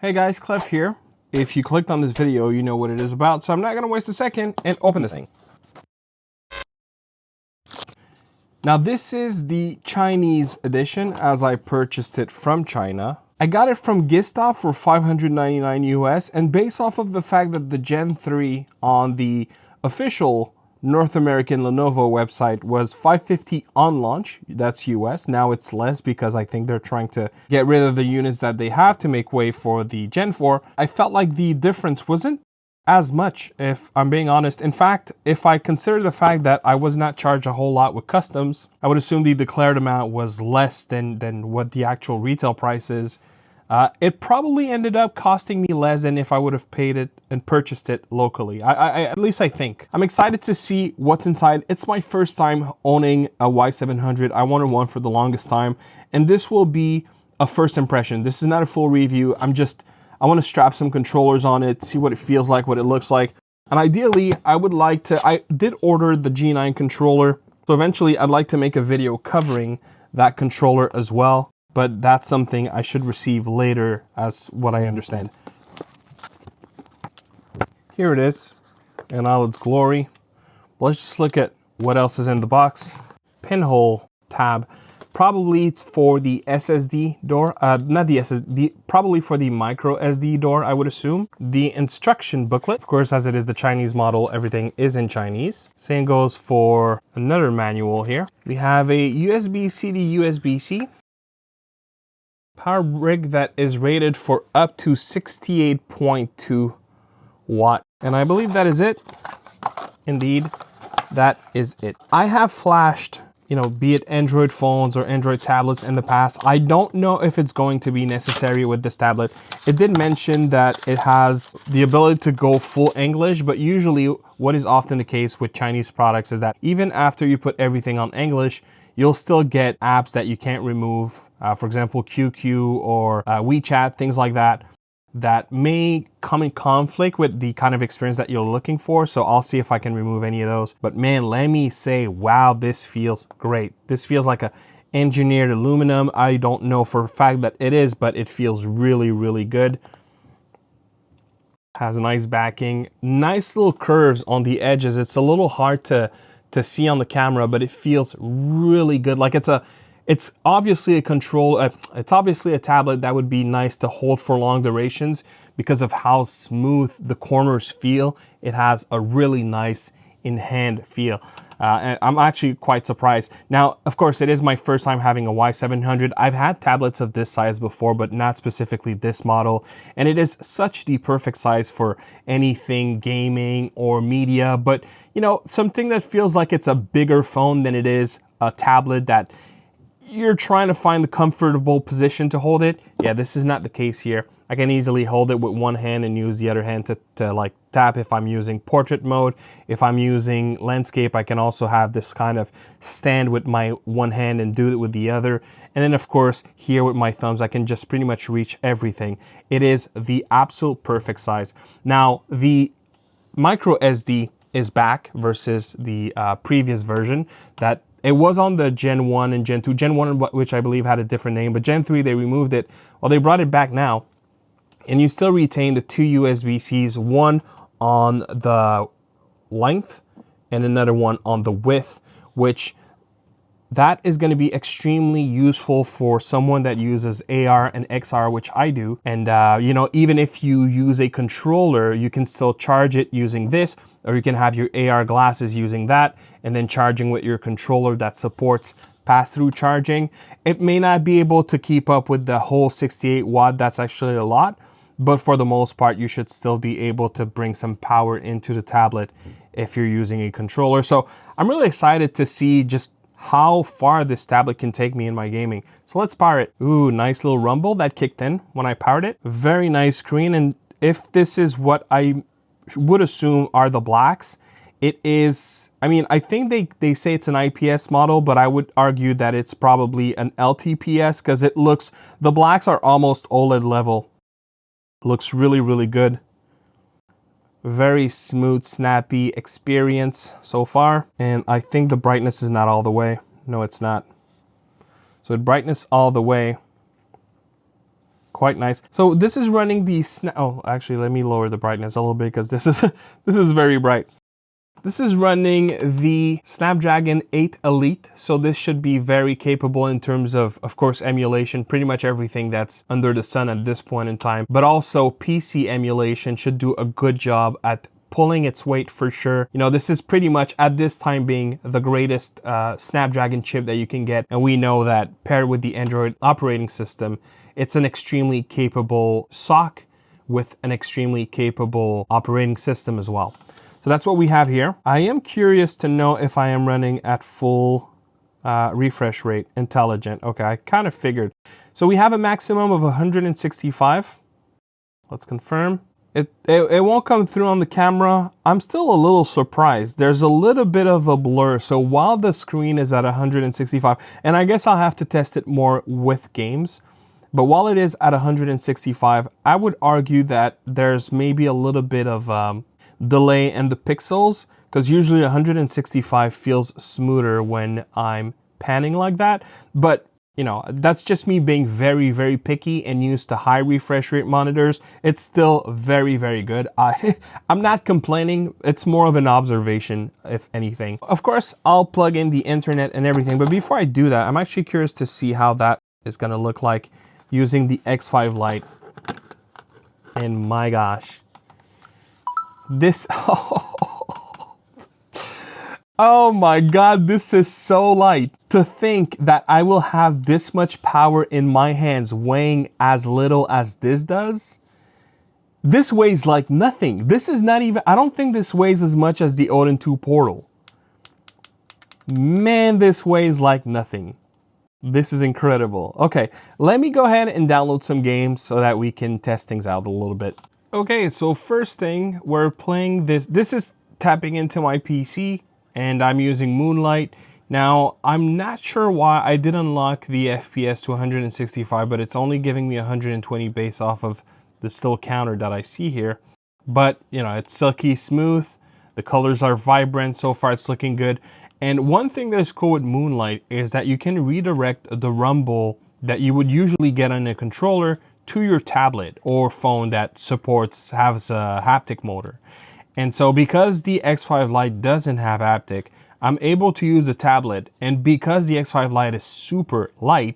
Hey guys, Clef here. If you clicked on this video, you know what it is about, so I'm not gonna waste a second and open this thing. Now this is the Chinese edition as I purchased it from China. I got it from Gistop for $599 US, and based off of the fact that the Gen 3 on the official North American Lenovo website was $550 on launch, that's US. Now it's less because I think they're trying to get rid of the units that they have to make way for the Gen 4. I felt like the difference wasn't as much, if I'm being honest. In fact, if I consider the fact that I was not charged a whole lot with customs, I would assume the declared amount was less than what the actual retail price is. It probably ended up costing me less than if I would have paid it and purchased it locally. At least I think. I'm excited to see what's inside. It's my first time owning a Y700. I wanted one for the longest time, and this will be a first impression. This is not a full review. I want to strap some controllers on it, see what it feels like, what it looks like. And ideally, I did order the G9 controller, so eventually I'd like to make a video covering that controller as well. But that's something I should receive later, as what I understand. Here it is in all its glory. Let's just look at what else is in the box. Pinhole tab, probably for the SSD door, not the SSD, probably for the micro SD door, I would assume. The instruction booklet, of course, as it is the Chinese model, everything is in Chinese. Same goes for another manual here. We have a USB-C to USB-C. Power brick that is rated for up to 68.2 watt. And I believe that is it. Indeed, that is it. I have flashed, be it Android phones or Android tablets in the past. I don't know if it's going to be necessary with this tablet. It did mention that it has the ability to go full English, but usually what is often the case with Chinese products is that even after you put everything on English, you'll still get apps that you can't remove. For example, QQ or WeChat, things like that, that may come in conflict with the kind of experience that you're looking for. So I'll see if I can remove any of those. But man, let me say, wow, this feels great. This feels like a engineered aluminum. I don't know for a fact that it is, but it feels really, really good. Has a nice backing, nice little curves on the edges. It's a little hard to see on the camera, but it feels really good. Like it's obviously a it's obviously a tablet that would be nice to hold for long durations because of how smooth the corners feel. It has a really nice in-hand feel. And I'm actually quite surprised. Now, of course, it is my first time having a Y700. I've had tablets of this size before, but not specifically this model. And it is such the perfect size for anything gaming or media. But, something that feels like it's a bigger phone than it is a tablet that you're trying to find the comfortable position to hold it. Yeah, this is not the case here. I can easily hold it with one hand and use the other hand to like tap if I'm using portrait mode. If I'm using landscape, I can also have this kind of stand with my one hand and do it with the other. And then of course, here with my thumbs, I can just pretty much reach everything. It is the absolute perfect size. Now, the micro SD is back versus the previous version that it was on the Gen 1 and Gen 2. Gen 1, which I believe had a different name, but Gen 3, they removed it. Well, they brought it back now, and you still retain the two USB-Cs, one on the length and another one on the width, which that is going to be extremely useful for someone that uses AR and XR, which I do. And, even if you use a controller, you can still charge it using this, or you can have your AR glasses using that, and then charging with your controller that supports pass-through charging. It may not be able to keep up with the whole 68 watt. That's actually a lot. But for the most part, you should still be able to bring some power into the tablet if you're using a controller. So I'm really excited to see just how far this tablet can take me in my gaming. So let's power it. Ooh, nice little rumble that kicked in when I powered it. Very nice screen. And if this is what I would assume are the blacks, it is, I think they say it's an IPS model, but I would argue that it's probably an LTPS because the blacks are almost OLED level. Looks really, really good. Very smooth, snappy experience so far. And I think the brightness is not all the way. No, it's not. So brightness all the way. quite nice. So this is running the oh, actually, let me lower the brightness a little bit because this is this is very bright. This is running the Snapdragon 8 Elite, so this should be very capable in terms of course, emulation, pretty much everything that's under the sun at this point in time, but also PC emulation should do a good job at pulling its weight for sure. You know, this is pretty much at this time being the greatest Snapdragon chip that you can get, and we know that paired with the Android operating system, it's an extremely capable SoC with an extremely capable operating system as well. So that's what we have here. I am curious to know if I am running at full refresh rate, intelligent. Okay, I kind of figured. So we have a maximum of 165. Let's confirm. It won't come through on the camera. I'm still a little surprised. There's a little bit of a blur. So while the screen is at 165, and I guess I'll have to test it more with games, but while it is at 165, I would argue that there's maybe a little bit of delay in the pixels, because usually 165 feels smoother when I'm panning like that. But you know, that's just me being very, very picky and used to high refresh rate monitors. It's still very, very good. I'm not complaining. It's more of an observation, if anything. Of course, I'll plug in the internet and everything, but before I do that, I'm actually curious to see how that is gonna look like using the X5 Lite. And my gosh, this, oh my God, this is so light. To think that I will have this much power in my hands weighing as little as this does. This weighs like nothing. This is not even, I don't think this weighs as much as the Odin 2 Portal. Man, this weighs like nothing. This is incredible. Okay, let me go ahead and download some games so that we can test things out a little bit. Okay, so first thing, we're playing this. This is tapping into my PC, and I'm using Moonlight. Now, I'm not sure why I did unlock the FPS to 165, but it's only giving me 120 based off of the still counter that I see here. But, you know, it's silky smooth. The colors are vibrant. So far, it's looking good. And one thing that's cool with Moonlight is that you can redirect the rumble that you would usually get on a controller to your tablet or phone that has a haptic motor. And so because the X5 Lite doesn't have haptic, I'm able to use the tablet, and because the X5 Lite is super light,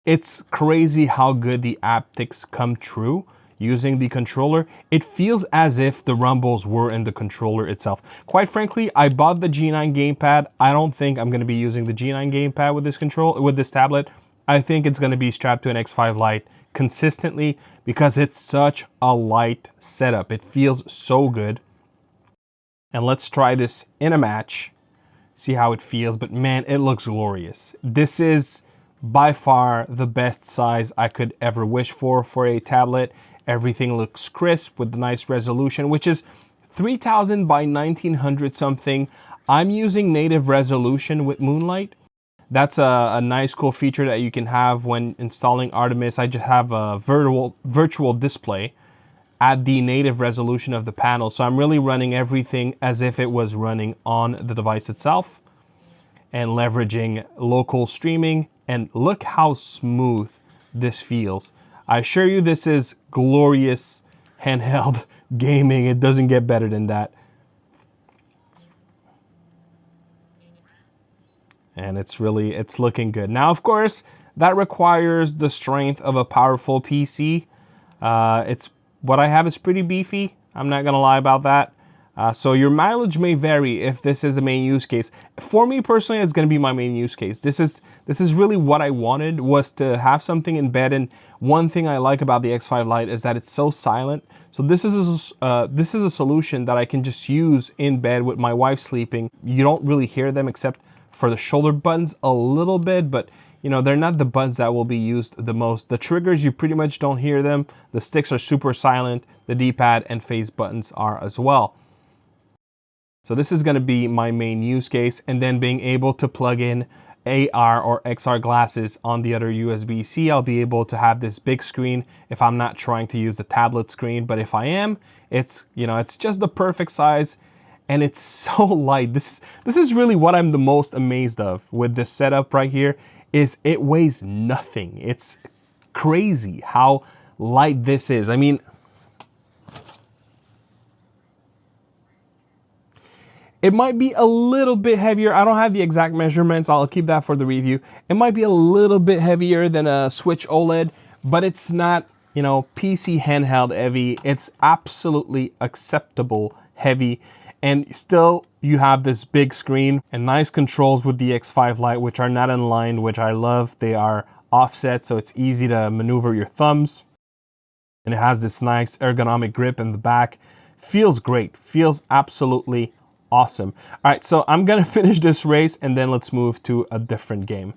it's crazy how good the haptics come true using the controller. It feels as if the rumbles were in the controller itself. Quite frankly, I bought the G9 gamepad. I don't think I'm going to be using the G9 gamepad with this tablet. I think it's going to be strapped to an X5 Lite consistently because it's such a light setup. It feels so good. And let's try this in a match, see how it feels, but man, it looks glorious. This is by far the best size I could ever wish for a tablet. Everything looks crisp with the nice resolution, which is 3000 by 1900 something. I'm using native resolution with Moonlight. That's a nice cool feature that you can have when installing Artemis. I just have a virtual display at the native resolution of the panel. So I'm really running everything as if it was running on the device itself and leveraging local streaming. And look how smooth this feels. I assure you this is glorious handheld gaming. It doesn't get better than that. And it's looking good. Now, of course, that requires the strength of a powerful PC. What I have is pretty beefy. I'm not gonna lie about that. So your mileage may vary if this is the main use case. For me personally, it's gonna be my main use case. This is really what I wanted, was to have something in bed. And one thing I like about the X5 Lite is that it's so silent. So this is a solution that I can just use in bed with my wife sleeping. You don't really hear them except for the shoulder buttons a little bit, but you know, they're not the buttons that will be used the most. The triggers, you pretty much don't hear them. The sticks are super silent. The D-pad and face buttons are as well. So this is gonna be my main use case, and then being able to plug in AR or XR glasses on the other USB-C, I'll be able to have this big screen if I'm not trying to use the tablet screen. But if I am, it's just the perfect size. And it's so light. This is really what I'm the most amazed of with this setup right here, is it weighs nothing. It's crazy how light this is. I mean, it might be a little bit heavier. I don't have the exact measurements. I'll keep that for the review. It might be a little bit heavier than a Switch OLED, but it's not, you know, PC handheld heavy. It's absolutely acceptable heavy. And still, you have this big screen and nice controls with the X5 Lite, which are not inlined, which I love. They are offset, so it's easy to maneuver your thumbs. And it has this nice ergonomic grip in the back. Feels great. Feels absolutely awesome. All right, so I'm gonna finish this race and then let's move to a different game.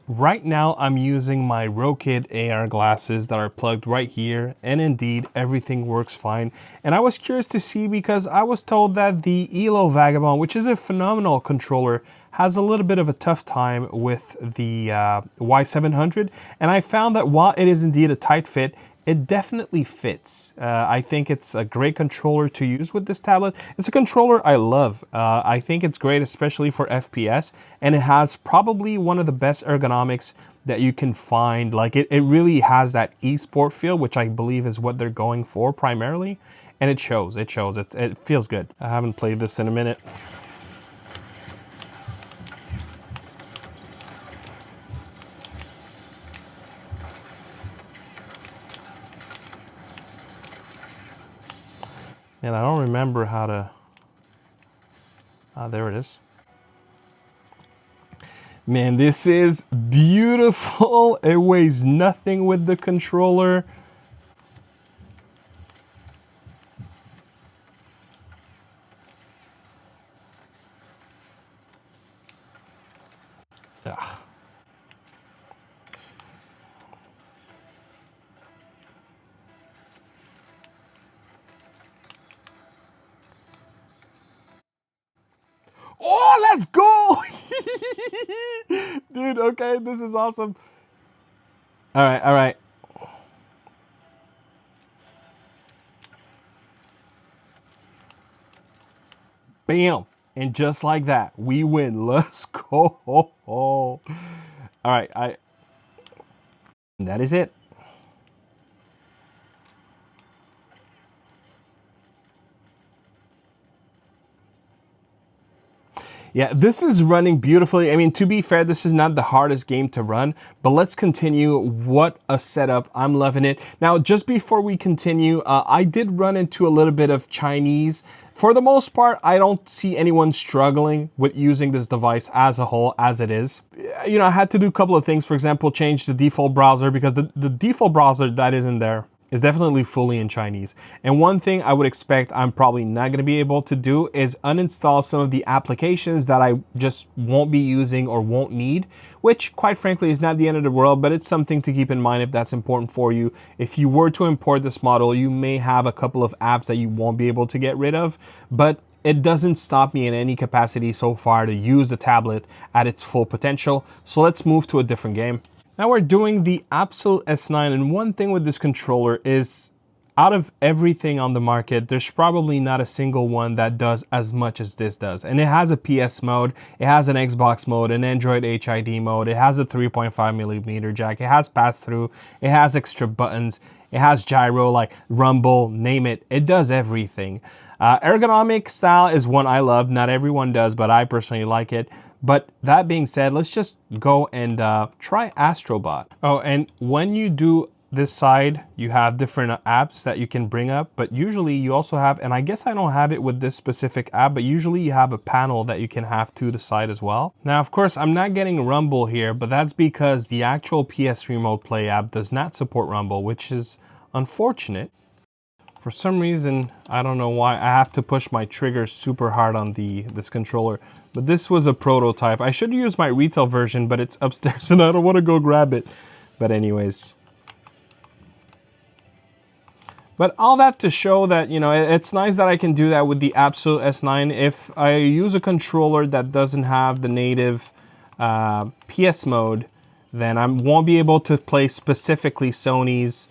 Right now, I'm using my Rokid AR glasses that are plugged right here, and indeed, everything works fine. And I was curious to see because I was told that the ELO Vagabond, which is a phenomenal controller, has a little bit of a tough time with the Y700. And I found that while it is indeed a tight fit, it definitely fits. I think it's a great controller to use with this tablet. It's a controller I love. I think it's great, especially for FPS, and it has probably one of the best ergonomics that you can find. Like it really has that e-sport feel, which I believe is what they're going for primarily, and it shows. It shows. It feels good. I haven't played this in a minute. And I don't remember how to, there it is. Man, this is beautiful. It weighs nothing with the controller. Ugh. Oh, let's go! Dude, okay, this is awesome. All right, all right. Bam. And just like that, we win. Let's go. All right, that is it. Yeah, this is running beautifully. I mean, to be fair, this is not the hardest game to run, but let's continue. What a setup. I'm loving it. Now, just before we continue, I did run into a little bit of Chinese. For the most part, I don't see anyone struggling with using this device as a whole, as it is. You know, I had to do a couple of things. For example, change the default browser because the default browser that is in there is definitely fully in Chinese. And one thing I would expect I'm probably not gonna be able to do is uninstall some of the applications that I just won't be using or won't need, which quite frankly is not the end of the world, but it's something to keep in mind if that's important for you. If you were to import this model, you may have a couple of apps that you won't be able to get rid of, but it doesn't stop me in any capacity so far to use the tablet at its full potential. So let's move to a different game. Now we're doing the Absolute S9, and one thing with this controller is out of everything on the market, there's probably not a single one that does as much as this does. And it has a PS mode, it has an Xbox mode, an Android HID mode, it has a 3.5mm jack, it has pass-through, it has extra buttons, it has gyro, like rumble, name it, it does everything. Ergonomic style is one I love, not everyone does, but I personally like it. But that being said, let's just go and try Astrobot. Oh, and when you do this side, you have different apps that you can bring up, but usually you also have, and I guess I don't have it with this specific app, but usually you have a panel that you can have to the side as well. Now, of course, I'm not getting Rumble here, but that's because the actual PS Remote Play app does not support Rumble, which is unfortunate. For some reason, I don't know why, I have to push my trigger super hard on this controller. But this was a prototype. I should use my retail version, but it's upstairs and I don't want to go grab it. But anyways. But all that to show that, you know, it's nice that I can do that with the Absolute S9. If I use a controller that doesn't have the native PS mode, then I won't be able to play specifically Sony's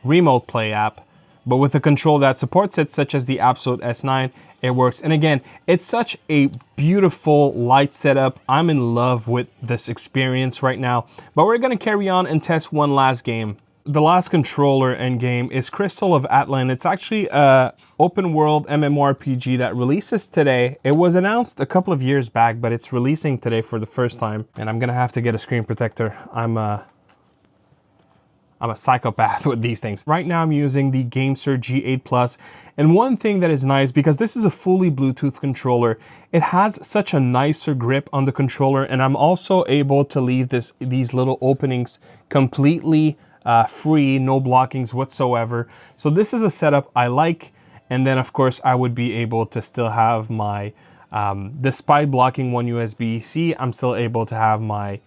Remote Play app. But with a controller that supports it, such as the Absolute S9, it works. And again, it's such a beautiful light setup. I'm in love with this experience right now. But we're gonna carry on and test one last game. The last controller and game is Crystal of Atlan. It's actually a open world MMORPG that releases today. It was announced a couple of years back, but it's releasing today for the first time. And I'm gonna have to get a screen protector. I'm a psychopath with these things. Right now I'm using the Gameser G8 Plus. And one thing that is nice, because this is a fully Bluetooth controller, it has such a nicer grip on the controller, and I'm also able to leave these little openings completely free, no blockings whatsoever. So this is a setup I like. And then of course I would be able to still have my, despite blocking one USB-C, I'm still able to have my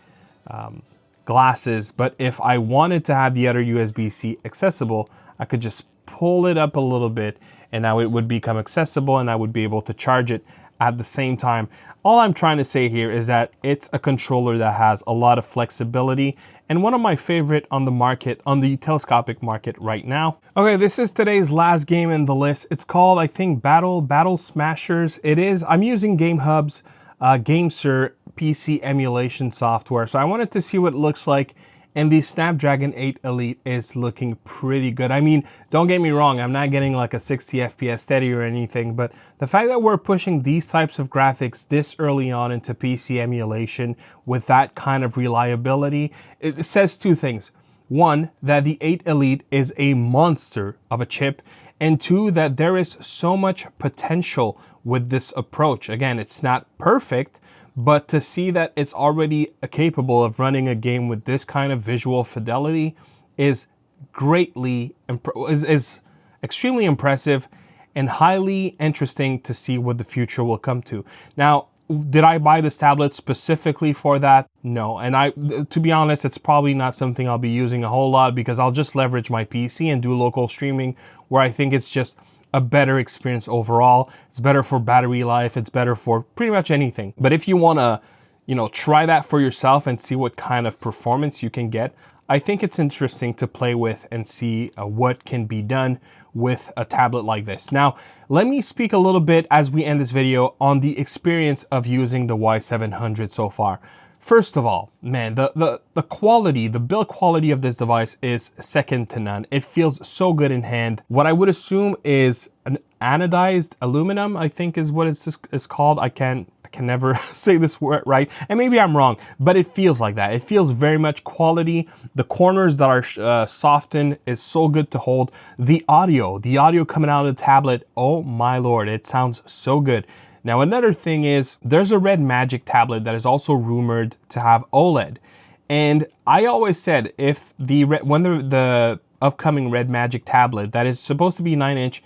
glasses. But if I wanted to have the other USB-C accessible, I could just pull it up a little bit and now it would become accessible and I would be able to charge it at the same time. All I'm trying to say here is that it's a controller that has a lot of flexibility and one of my favorite on the market, on the telescopic market right now. Okay, this is today's last game in the list. It's called, I think, Battle Smashers. It is, I'm using GameHub's Gameser PC emulation software. So I wanted to see what it looks like, and the Snapdragon 8 Elite is looking pretty good. I mean, don't get me wrong, I'm not getting like a 60 FPS steady or anything, but the fact that we're pushing these types of graphics this early on into PC emulation with that kind of reliability, it says two things. One, that the 8 Elite is a monster of a chip, and two, that there is so much potential with this approach. Again, it's not perfect, but to see that it's already capable of running a game with this kind of visual fidelity is extremely impressive and highly interesting to see what the future will come to. Now, did I buy this tablet specifically for that? No, and to be honest, it's probably not something I'll be using a whole lot because I'll just leverage my PC and do local streaming, where I think it's just a better experience overall. It's better for battery life. It's better for pretty much anything. But if you want to, try that for yourself and see what kind of performance you can get, I think it's interesting to play with and see what can be done with a tablet like this. Now, let me speak a little bit as we end this video on the experience of using the Y700 so far. First of all, man, the quality, the build quality of this device is second to none. It feels so good in hand. What I would assume is an anodized aluminum, I think is what it's called. I can never say this word right, and maybe I'm wrong, but it feels like that. It feels very much quality. The corners that are softened is so good to hold. The audio coming out of the tablet, oh my lord, it sounds so good. Now, another thing is there's a Red Magic tablet that is also rumored to have OLED. And I always said when the upcoming Red Magic tablet that is supposed to be 9-inch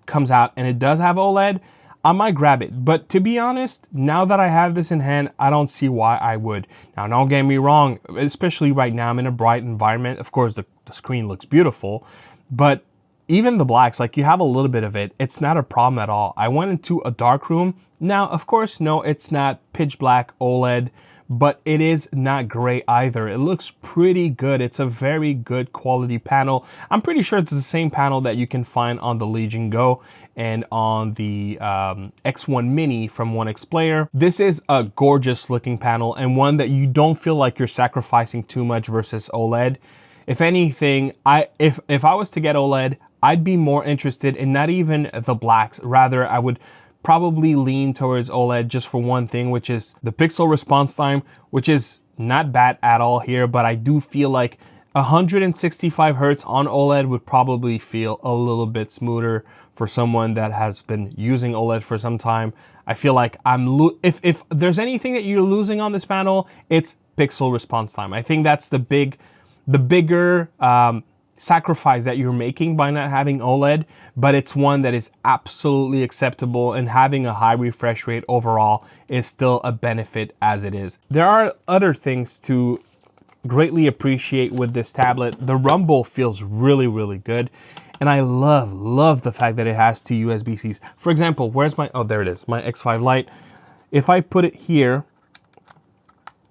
comes out and it does have OLED, I might grab it. But to be honest, now that I have this in hand, I don't see why I would. Now, don't get me wrong, especially right now, I'm in a bright environment. Of course, the screen looks beautiful, but even the blacks, like you have a little bit of it, it's not a problem at all. I went into a dark room. Now, of course, no, it's not pitch black OLED, but it is not gray either. It looks pretty good. It's a very good quality panel. I'm pretty sure it's the same panel that you can find on the Legion Go and on the X1 Mini from 1xPlayer. This is a gorgeous looking panel and one that you don't feel like you're sacrificing too much versus OLED. If anything, if I was to get OLED, I'd be more interested in not even the blacks. Rather, I would probably lean towards OLED just for one thing, which is the pixel response time, which is not bad at all here, but I do feel like 165 Hertz on OLED would probably feel a little bit smoother for someone that has been using OLED for some time. I feel like if there's anything that you're losing on this panel, it's pixel response time. I think that's the bigger sacrifice that you're making by not having OLED, but it's one that is absolutely acceptable, and having a high refresh rate overall is still a benefit as it is. There are other things to greatly appreciate with this tablet. The rumble feels really, really good, and I love the fact that it has two USB-Cs. For example, where's my, oh, there it is, my X5 Lite. If I put it here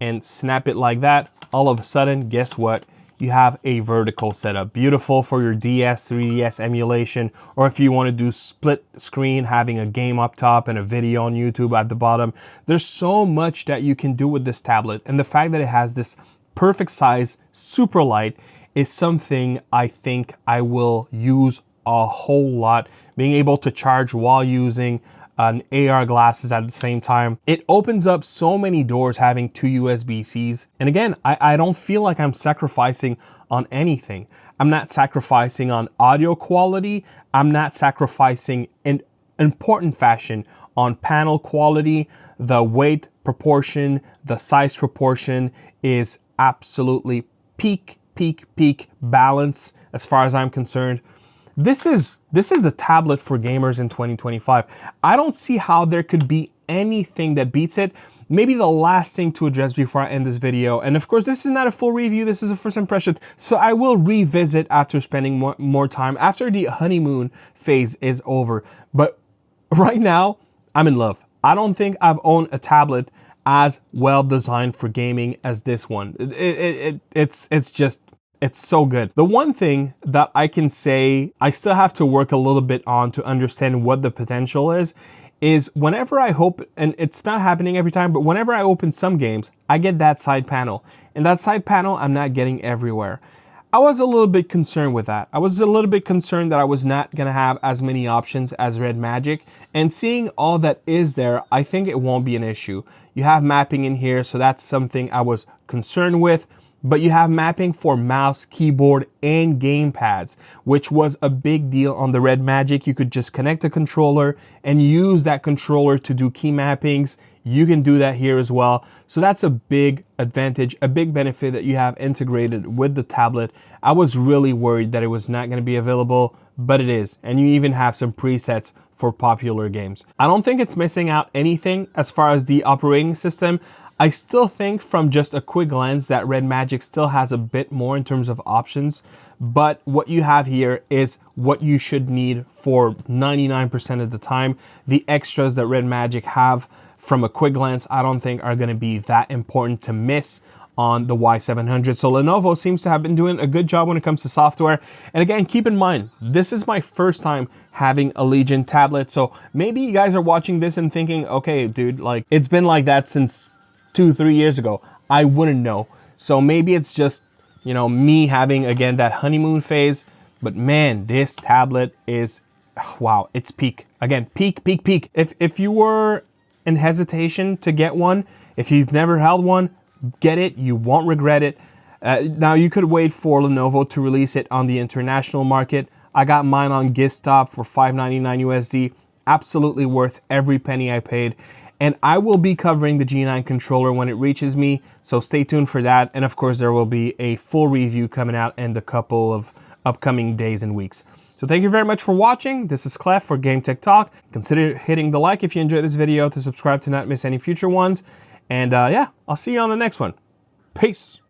and snap it like that, all of a sudden, guess what? You have a vertical setup. Beautiful for your DS, 3DS emulation, or if you want to do split screen, having a game up top and a video on YouTube at the bottom. There's so much that you can do with this tablet, and the fact that it has this perfect size, super light, is something I think I will use a whole lot. Being able to charge while using an AR glasses at the same time. It opens up so many doors having two USB-Cs. And again, I don't feel like I'm sacrificing on anything. I'm not sacrificing on audio quality. I'm not sacrificing in important fashion on panel quality. The weight proportion, the size proportion is absolutely peak balance as far as I'm concerned. This is the tablet for gamers in 2025. I don't see how there could be anything that beats it. Maybe the last thing to address before I end this video, and of course this is not a full review, this is a first impression, so I will revisit after spending more time, after the honeymoon phase is over. But right now, I'm in love. I don't think I've owned a tablet as well designed for gaming as this one. It's so good. The one thing that I can say I still have to work a little bit on to understand what the potential is whenever I hope, and it's not happening every time, but whenever I open some games, I get that side panel. And that side panel, I'm not getting everywhere. I was a little bit concerned with that. I was a little bit concerned that I was not gonna have as many options as Red Magic. And seeing all that is there, I think it won't be an issue. You have mapping in here, so that's something I was concerned with. But you have mapping for mouse, keyboard, and game pads, which was a big deal on the Red Magic. You could just connect a controller and use that controller to do key mappings. You can do that here as well. So that's a big advantage, a big benefit that you have integrated with the tablet. I was really worried that it was not going to be available, but it is. And you even have some presets for popular games. I don't think it's missing out anything as far as the operating system. I still think from just a quick glance that Red Magic still has a bit more in terms of options, but what you have here is what you should need for 99% of the time. The extras that Red Magic have from a quick glance, I don't think are going to be that important to miss on the Y700. So Lenovo seems to have been doing a good job when it comes to software. And again, keep in mind, this is my first time having a Legion tablet. So maybe you guys are watching this and thinking, okay, dude, like it's been like that since 2-3 years ago. I wouldn't know. So maybe it's just, you know, me having, again, that honeymoon phase. But man, this tablet is, wow, it's peak. Again, peak. If you were in hesitation to get one, if you've never held one, get it. You won't regret it. Now, you could wait for Lenovo to release it on the international market. I got mine on GitStop for $5.99 USD. Absolutely worth every penny I paid. And I will be covering the G9 controller when it reaches me, so stay tuned for that. And of course, there will be a full review coming out in a couple of upcoming days and weeks. So thank you very much for watching. This is Clef for Game Tech Talk. Consider hitting the like if you enjoyed this video, to subscribe to not miss any future ones. And yeah, I'll see you on the next one. Peace.